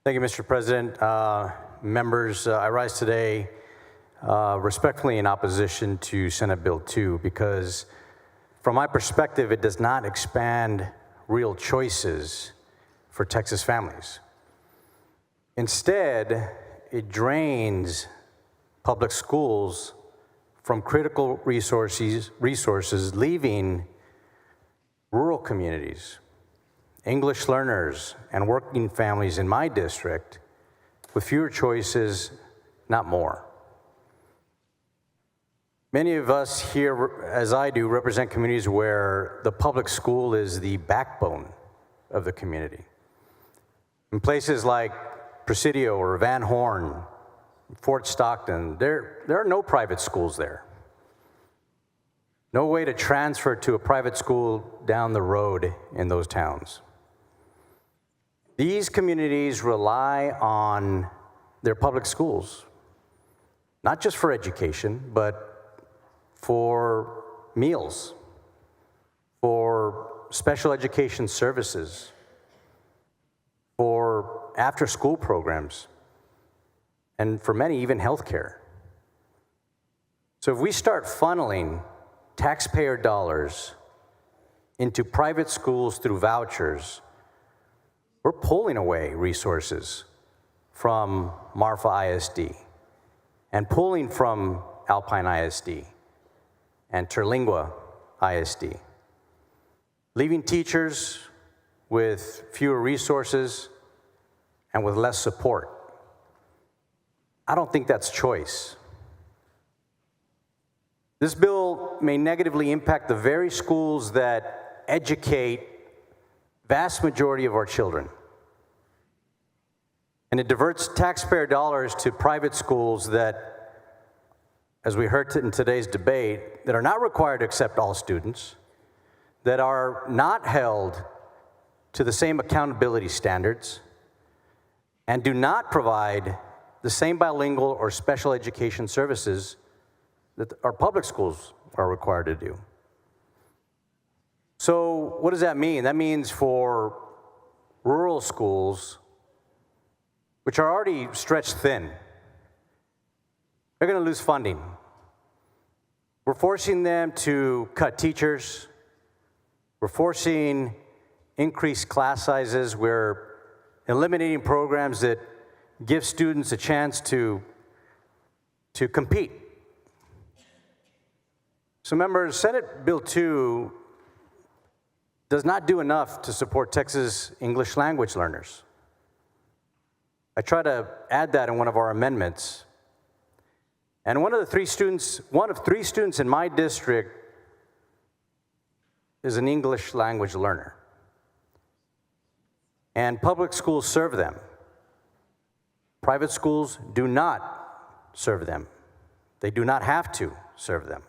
Thank you, Mr. President. Members, I rise today respectfully in opposition to Senate Bill 2 because, from my perspective, it does not expand real choices for Texas families. Instead, it drains public schools from critical resources, leaving rural communities, English learners, and working families in my district with fewer choices, not more. Many of us here, as I do, represent communities where the public school is the backbone of the community. In places like Presidio or Van Horn, Fort Stockton, there are no private schools there. No way to transfer to a private school down the road in those towns. These communities rely on their public schools, not just for education, but for meals, for special education services, for after-school programs, and for many, even healthcare. So if we start funneling taxpayer dollars into private schools through vouchers, we're pulling away resources from Marfa ISD and pulling from Alpine ISD and Terlingua ISD, leaving teachers with fewer resources and with less support. I don't think that's choice. This bill may negatively impact the very schools that educate vast majority of our children. And it diverts taxpayer dollars to private schools that, as we heard in today's debate, that are not required to accept all students, that are not held to the same accountability standards, and do not provide the same bilingual or special education services that our public schools are required to do. So what does that mean? That means for rural schools, which are already stretched thin, they're going to lose funding. We're forcing them to cut teachers. We're forcing increased class sizes. We're eliminating programs that give students a chance to compete. So members, Senate Bill 2 does not do enough to support Texas English language learners. I try to add that in one of our amendments. And one of three students in my district is an English language learner. And public schools serve them. Private schools do not serve them. They do not have to serve them.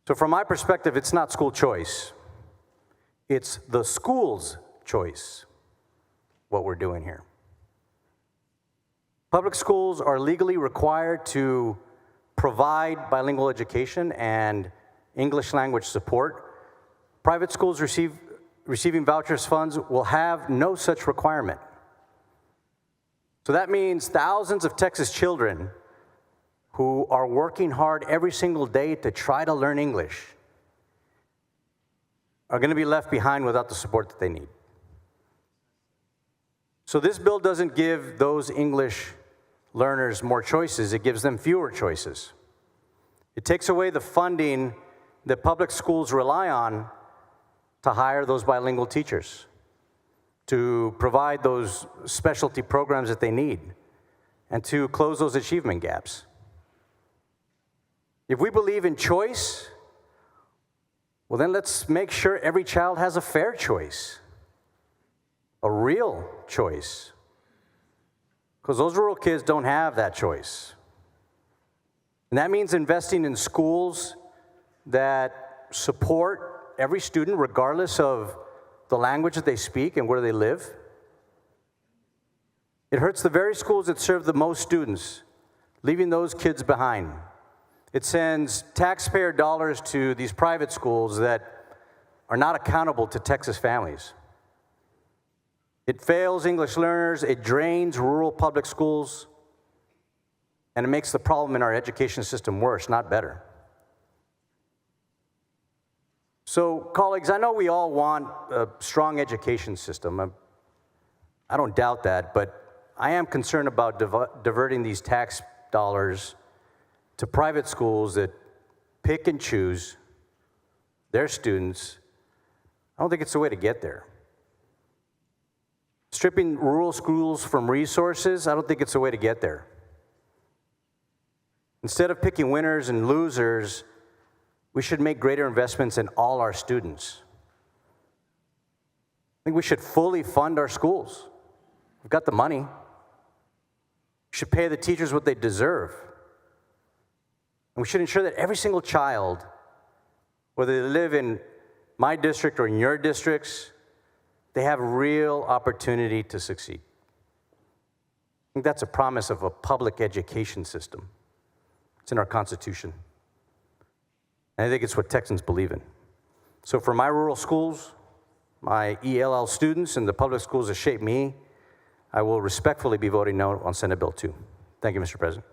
So from my perspective, it's not school choice. It's the school's choice, what we're doing here. Public schools are legally required to provide bilingual education and English language support. Private schools receiving vouchers funds will have no such requirement. So that means thousands of Texas children who are working hard every single day to try to learn English are going to be left behind without the support that they need. So this bill doesn't give those English learners more choices, it gives them fewer choices. It takes away the funding that public schools rely on to hire those bilingual teachers, to provide those specialty programs that they need, and to close those achievement gaps. If we believe in choice, well then let's make sure every child has a fair choice, a real choice, because those rural kids don't have that choice. And that means investing in schools that support every student regardless of the language that they speak and where they live. It hurts the very schools that serve the most students, leaving those kids behind. It sends taxpayer dollars to these private schools that are not accountable to Texas families. It fails English learners, it drains rural public schools, and it makes the problem in our education system worse, not better. So, colleagues, I know we all want a strong education system. I don't doubt that, but I am concerned about diverting these tax dollars to private schools that pick and choose their students. I don't think it's the way to get there. Stripping rural schools from resources, I don't think it's the way to get there. Instead of picking winners and losers, we should make greater investments in all our students. I think we should fully fund our schools. We've got the money. We should pay the teachers what they deserve. And we should ensure that every single child, whether they live in my district or in your districts, they have real opportunity to succeed. I think that's a promise of a public education system. It's in our Constitution. And I think it's what Texans believe in. So for my rural schools, my ELL students, and the public schools that shape me, I will respectfully be voting no on Senate Bill 2. Thank you, Mr. President.